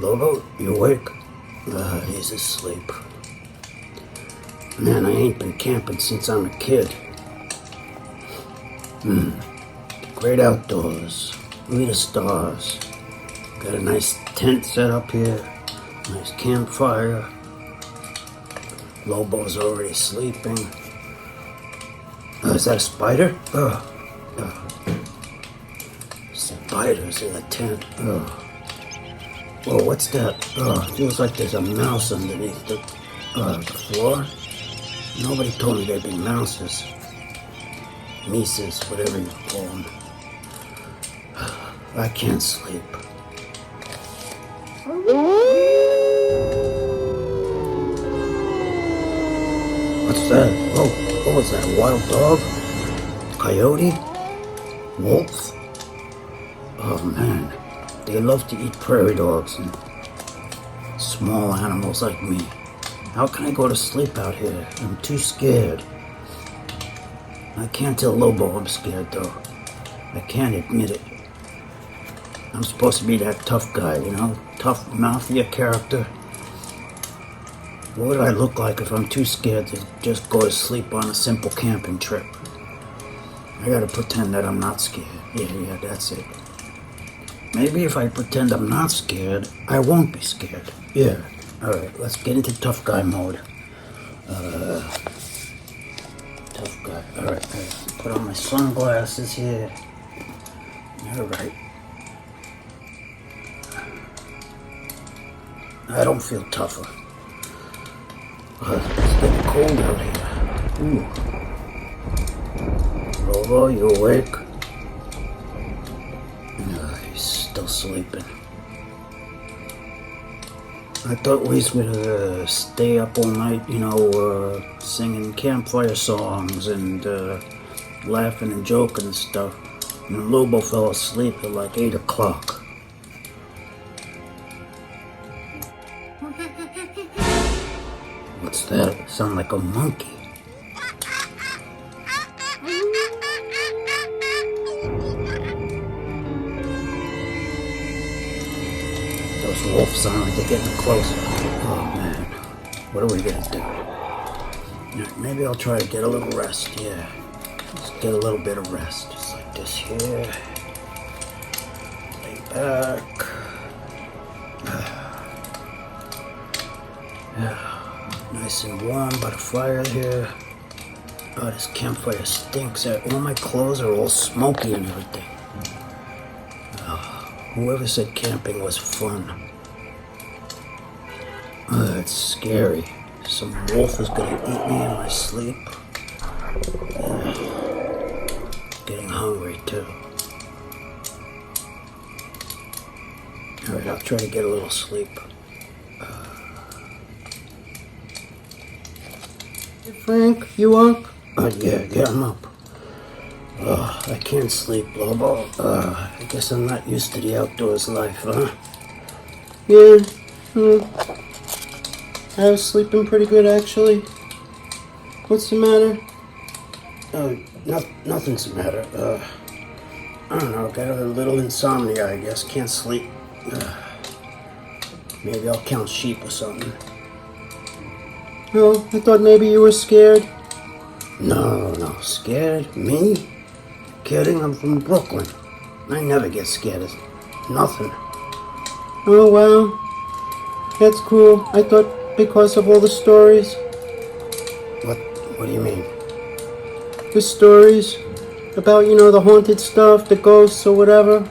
Lobo, you awake? He's asleep. Man, I ain't been camping since I'm a kid. Great outdoors. Look at the stars. Got a nice tent set up here. Nice campfire. Lobo's already sleeping. Is that a spider? Spiders in the tent. Whoa, what's that? Feels like there's a mouse underneath the floor. Nobody told me there'd be mouses. Mises, whatever you call them. I can't sleep. What's that? Oh, what was that? A wild dog? Coyote? Wolf? Oh man, they love to eat prairie dogs and small animals like me. How can I go to sleep out here? I'm too scared. I can't tell Lobo I'm scared though. I can't admit it. I'm supposed to be that tough guy, you know? Tough mafia character. What would I look like if I'm too scared to just go to sleep on a simple camping trip? I gotta pretend that I'm not scared. Yeah, that's it. Maybe if I pretend I'm not scared, I won't be scared. Yeah. Alright, let's get into tough guy mode. Tough guy. Alright, put on my sunglasses here. Alright. I don't feel tougher. It's getting cold out here. Ooh. Lobo, you awake? He's still sleeping. I thought we would stay up all night, you know, singing campfire songs and laughing and joking and stuff. And Lobo fell asleep at like 8 o'clock. What's that? Sound like a monkey. Those wolves sound like they're getting closer. Oh man, what are we gonna do? Yeah, maybe I'll try to get a little rest, yeah. Just get a little bit of rest, just like this here. Lay back. Yeah. Nice and warm by the fire here. Oh, this campfire stinks. All my clothes are all smoky and everything. Whoever said camping was fun. It's scary. Some wolf is gonna eat me in my sleep. Getting hungry too. Alright, I'll try to get a little sleep. Hey Frank, you up? Yeah, I'm up. I can't sleep, Lobo. I guess I'm not used to the outdoors life, huh? Yeah, I was sleeping pretty good, actually. What's the matter? Nothing's the matter. I don't know, got a little insomnia, I guess. Can't sleep. Maybe I'll count sheep or something. Oh, I thought maybe you were scared. No, scared? Me? Kidding, I'm from Brooklyn. I never get scared of nothing. Oh, wow. That's cool. I thought because of all the stories. What do you mean? The stories about, you know, the haunted stuff, the ghosts or whatever.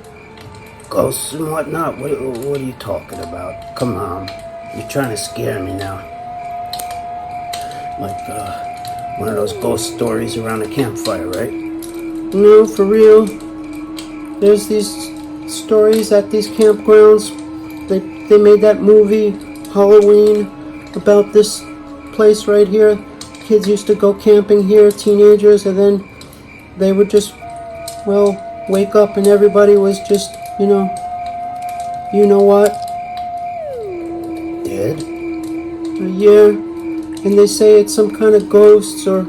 Ghosts and whatnot? What are you talking about? Come on. You're trying to scare me now. Like, one of those ghost stories around a campfire, right? No, for real. There's these stories at these campgrounds. They made that movie, Halloween, about this place right here. Kids used to go camping here, teenagers, and then they would just, well, wake up and everybody was just, you know what? Dead? Yeah. And they say it's some kind of ghosts or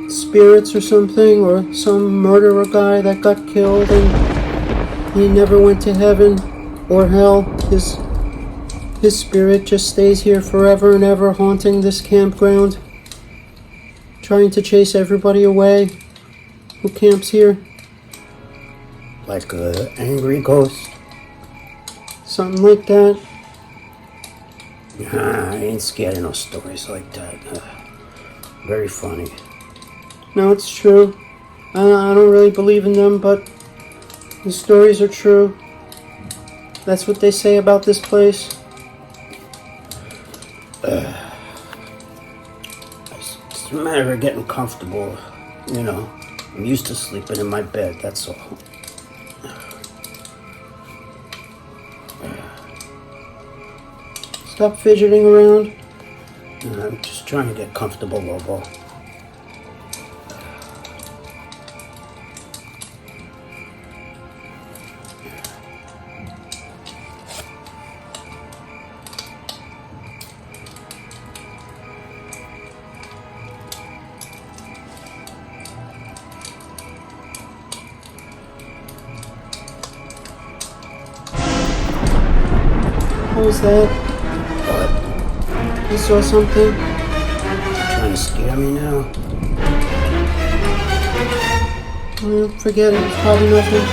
spirits or something, or some murderer guy that got killed and he never went to heaven or hell. His His spirit just stays here forever and ever, haunting this campground, trying to chase everybody away who camps here. Like an angry ghost? Something like that. Nah, I ain't scared of no stories like that. Very funny. No, it's true. I don't really believe in them, but the stories are true. That's what they say about this place. It's a matter of getting comfortable. You know, I'm used to sleeping in my bed, that's all. Stop fidgeting around. I'm just trying to get comfortable, Lobo. What was that? What? You saw something? Trying to scare me now? Well, forget it. It's probably nothing.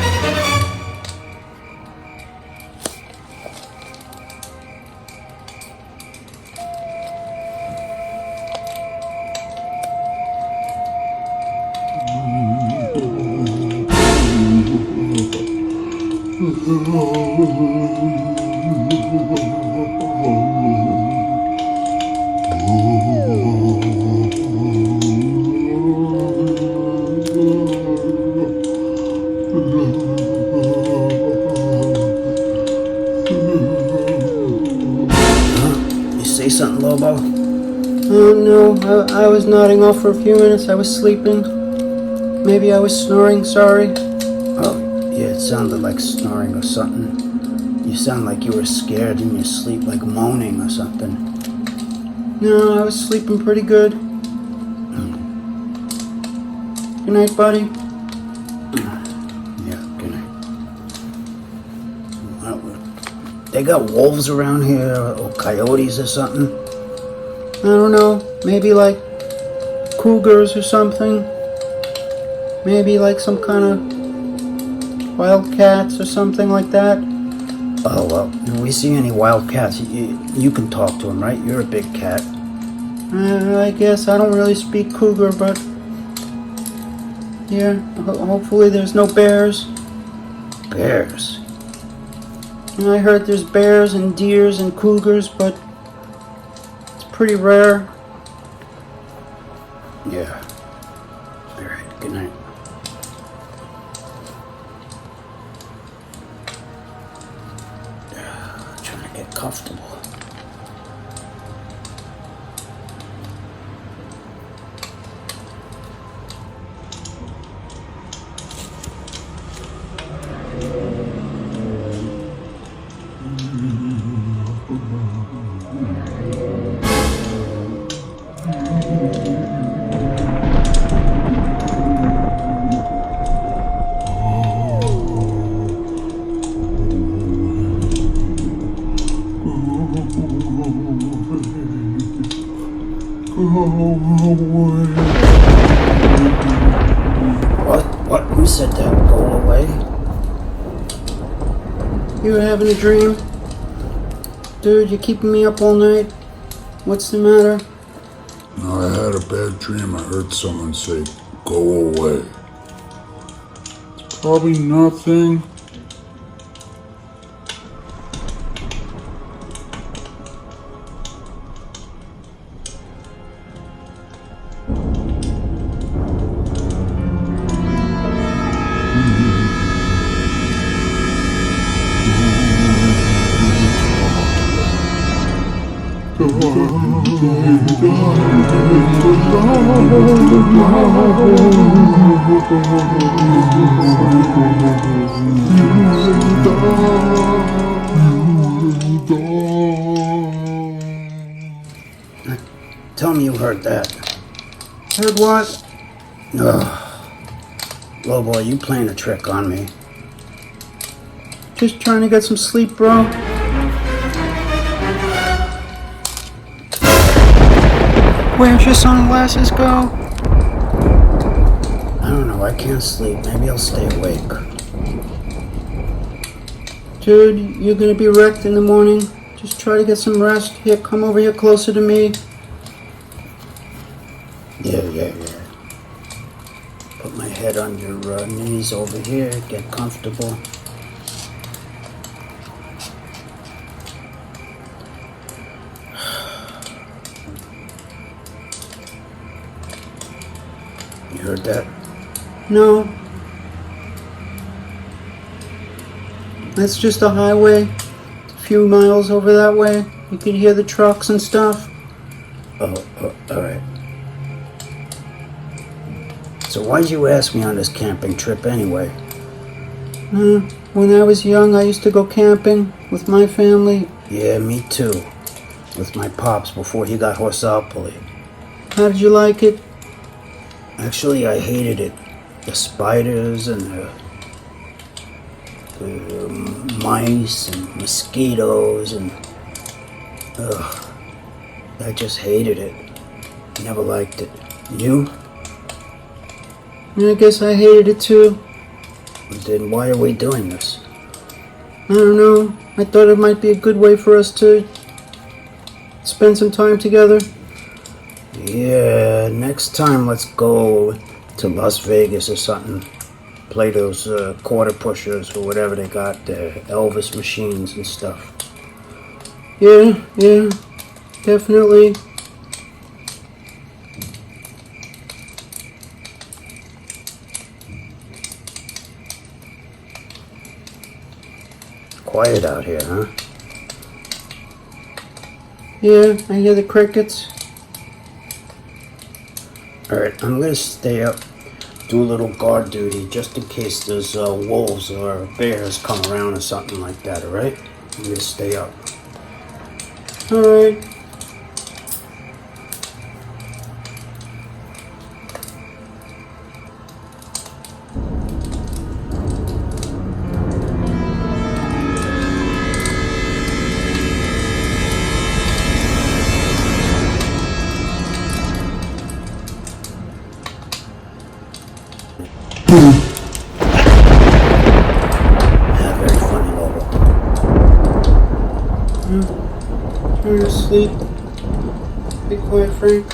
You say something, Lobo? Oh no, I was nodding off for a few minutes. I was sleeping. Maybe I was snoring, sorry. Oh, yeah, it sounded like snoring or something. You sound like you were scared in your sleep, like moaning or something. No, I was sleeping pretty good. Good night, buddy. Yeah, good night. They got wolves around here, or coyotes or something? I don't know, maybe like cougars or something. Maybe like some kind of wildcats or something like that. Oh, well, if we see any wild cats, you can talk to them, right? You're a big cat. I guess I don't really speak cougar, but yeah, hopefully there's no bears. Bears? And I heard there's bears and deers and cougars, but it's pretty rare. Yeah. All right, good night. Trying to get comfortable. What? Who said that? Go away? You were having a dream? Dude, you're keeping me up all night? What's the matter? No, I had a bad dream. I heard someone say, "Go away." It's probably nothing. Tell me you heard that. Heard what? Lobo, are you playing a trick on me? Just trying to get some sleep, bro. Where'd your sunglasses go? I don't know, I can't sleep. Maybe I'll stay awake. Dude, you're gonna be wrecked in the morning. Just try to get some rest. Here, come over here closer to me. Yeah. Put my head on your knees over here. Get comfortable. You heard that? No. That's just a highway. A few miles over that way. You can hear the trucks and stuff. Oh, alright. So why'd you ask me on this camping trip anyway? When I was young, I used to go camping with my family. Yeah, me too. With my pops before he got horseopoli. How did you like it? Actually, I hated it. The spiders and the mice and mosquitoes and... I just hated it. Never liked it. You? I guess I hated it too. Then why are we doing this? I don't know. I thought it might be a good way for us to spend some time together. Yeah, next time let's go to Las Vegas or something. Play those quarter pushers or whatever they got there, Elvis machines and stuff. Yeah, definitely. Quiet out here, huh? Yeah, I hear the crickets. Alright, I'm gonna stay up, do a little guard duty just in case there's wolves or bears come around or something like that, alright? I'm gonna stay up. Alright. Yeah, very funny, Lobo. Trying to sleep. Be quiet, Frank.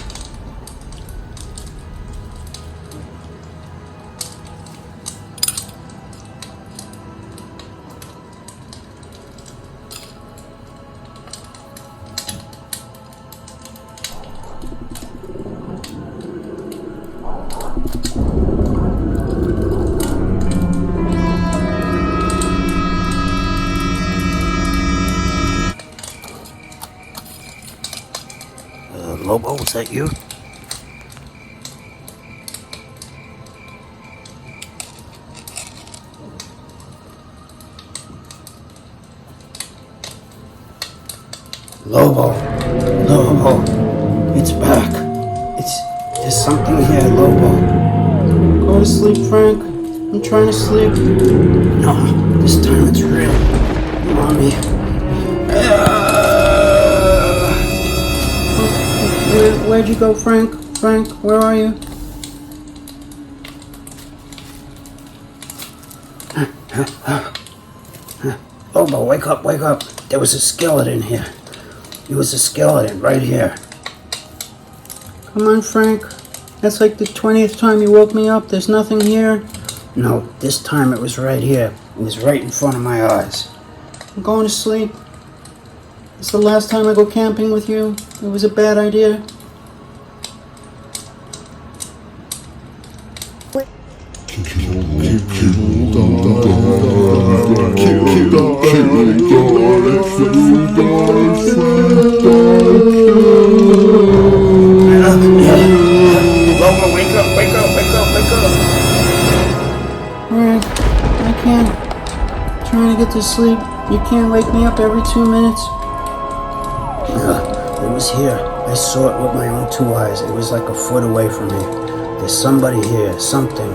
Lobo, was that you? Lobo, it's back. There's something here, Lobo. Go to sleep, Frank. I'm trying to sleep. No, this time it's real. Mommy. Where'd you go, Frank? Frank, where are you? Lobo, wake up. There was a skeleton here. There was a skeleton right here. Come on, Frank. That's like the 20th time you woke me up. There's nothing here. No, this time it was right here. It was right in front of my eyes. I'm going to sleep. It's the last time I go camping with you. It was a bad idea. Lobo, wake up. Frank, I can't. I'm trying to get to sleep. You can't wake me up every 2 minutes. It was here. I saw it with my own 2 eyes. It was like a foot away from me. There's somebody here. Something.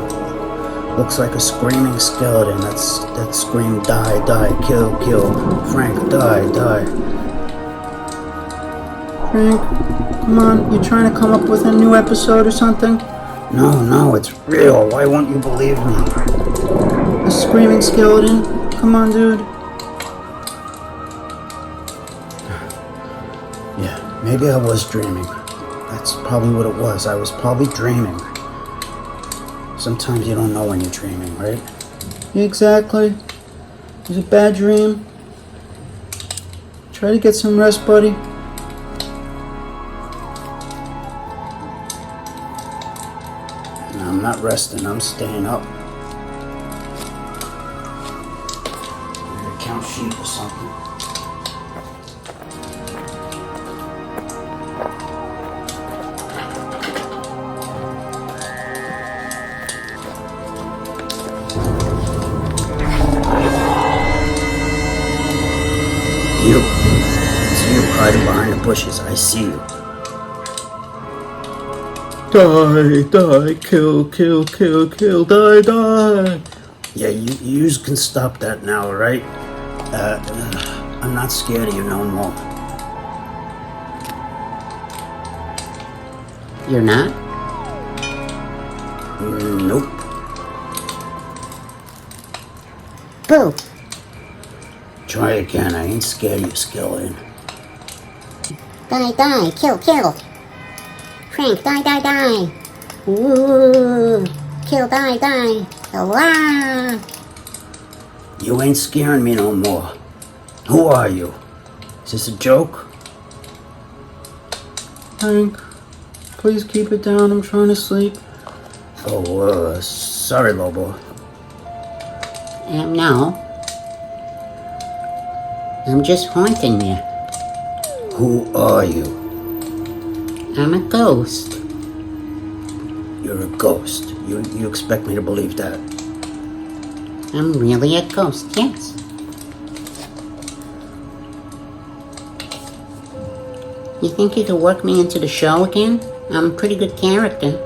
Looks like a screaming skeleton. That scream, die, kill. Frank, die. Frank, come on, you trying to come up with a new episode or something? No, it's real. Why won't you believe me? A screaming skeleton? Come on, dude. Yeah, maybe I was dreaming. That's probably what it was. I was probably dreaming. Sometimes you don't know when you're dreaming, right? Exactly. It was a bad dream. Try to get some rest, buddy. No, I'm not resting. I'm staying up. Maybe count sheep or something. You. It's you hiding behind the bushes. I see you. Die, kill, die. Yeah, you can stop that now, alright? I'm not scared of you no more. You're not? Nope. Boo! Try again. I ain't scared of you, skeleton. Die, kill. Frank, die. Ooh, kill, die. Ah! You ain't scaring me no more. Who are you? Is this a joke? Frank, please keep it down. I'm trying to sleep. Oh, sorry, Lobo. No. I'm just haunting you. Who are you? I'm a ghost. You're a ghost. You expect me to believe that? I'm really a ghost, yes. You think you could work me into the show again? I'm a pretty good character.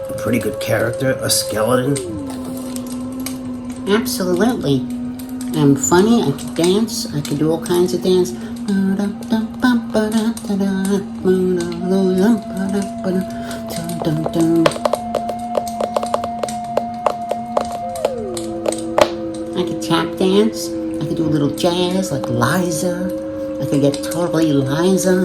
A pretty good character? A skeleton? Absolutely. I'm funny, I can dance, I can do all kinds of dance. I could tap dance, I could do a little jazz like Liza. I could get totally Liza.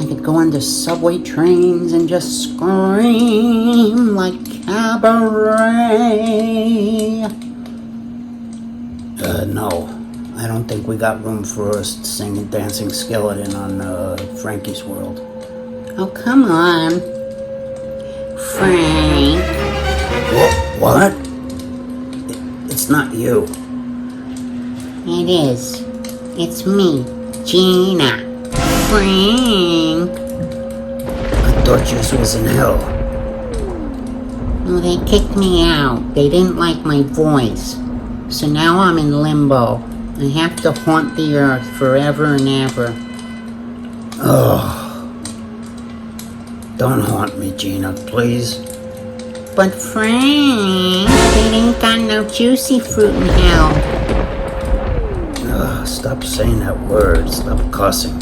I could go under subway trains and just scream like cabaret. No. I don't think we got room for a singing, dancing skeleton on Frankie's World. Oh, come on. Frank. What? It's not you. It is. It's me, Gina. Frank. I thought you was in hell. Oh, they kicked me out. They didn't like my voice. So now I'm in limbo. I have to haunt the earth forever and ever. Oh. Don't haunt me, Gina, please. But Frank, they ain't got no juicy fruit in hell. Stop saying that word. Stop cussing.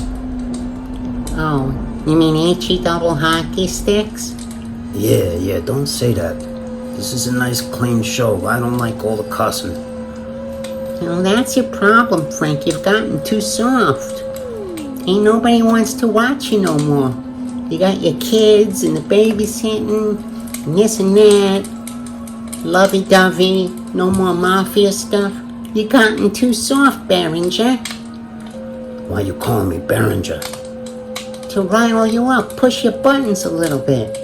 Oh, you mean H-E double hockey sticks? Yeah, don't say that. This is a nice, clean show. I don't like all the cussing. Well, that's your problem, Frank. You've gotten too soft. Ain't nobody wants to watch you no more. You got your kids and the babysitting and this and that. Lovey-dovey. No more mafia stuff. You gotten too soft, Berenger. Why you calling me Berenger? To rile you up, push your buttons a little bit.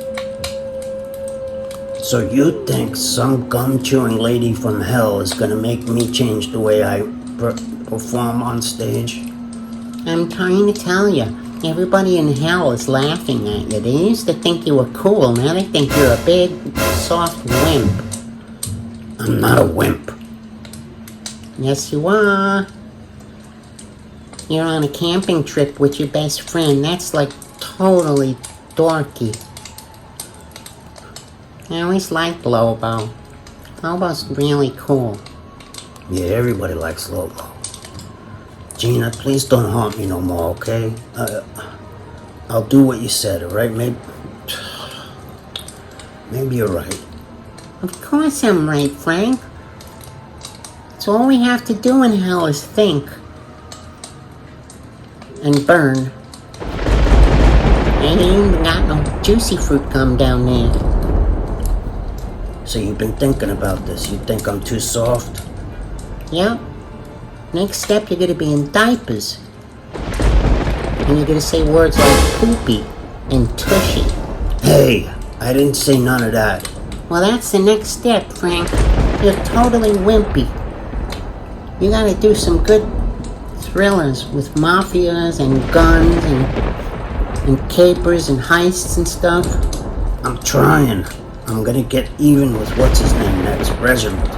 So you think some gum-chewing lady from hell is gonna make me change the way I perform on stage? I'm trying to tell you, everybody in hell is laughing at you. They used to think you were cool, now they think you're a big, soft wimp. I'm not a wimp. Yes, you are. You're on a camping trip with your best friend. That's like totally dorky. I always liked Lobo. Lobo's really cool. Yeah, everybody likes Lobo. Gina, please don't haunt me no more, okay? I'll do what you said, alright? Maybe you're right. Of course I'm right, Frank. It's all we have to do in hell is think. And burn. Ain't even got no juicy fruit gum down there. So you've been thinking about this. You think I'm too soft? Yep. Next step, you're gonna be in diapers. And you're gonna say words like poopy and tushy. Hey, I didn't say none of that. Well, that's the next step, Frank. You're totally wimpy. You gotta do some good thrillers with mafias and guns and capers and heists and stuff. I'm trying. I'm gonna get even with what's his name next, Reginald,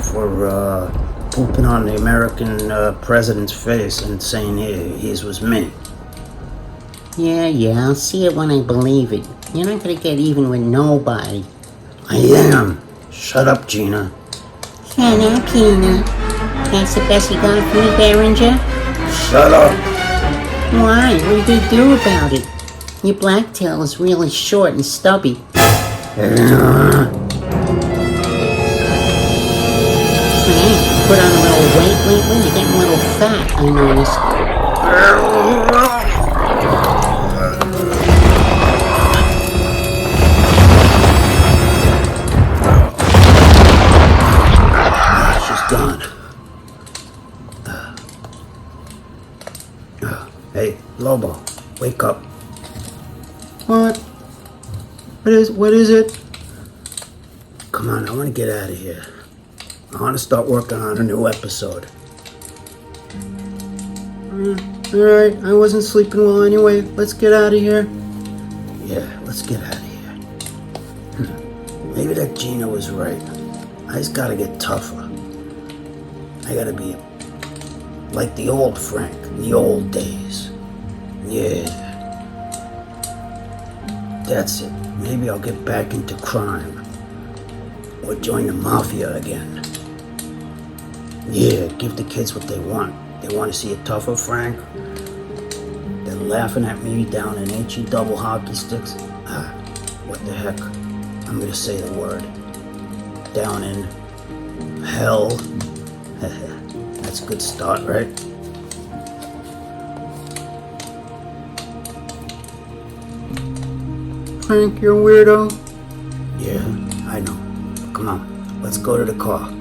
for pooping on the American president's face and saying his was me. Yeah, I'll see it when I believe it. You're not gonna get even with nobody. I am. Shut up, Gina. Shut up, Gina. That's the best you got for me, Behringer? Shut up. Why? What did they do about it? Your black tail is really short and stubby. Frank, put on a little weight lately. You're getting a little fat, I noticed. She's gone. Hey, Lobo, wake up. What? What is it? Come on, I want to get out of here. I want to start working on a new episode. Alright, I wasn't sleeping well anyway. Let's get out of here. Yeah, let's get out of here. Maybe that Gina was right. I just gotta get tougher. I gotta be like the old Frank, in the old days. Yeah. That's it. Maybe I'll get back into crime. Or join the mafia again. Yeah, give the kids what they want. They want to see a tougher Frank. They're laughing at me down in HE double hockey sticks. What the heck? I'm gonna say the word. Down in hell. That's a good start, right? Frank, you're a weirdo. Yeah, I know. Come on, let's go to the car.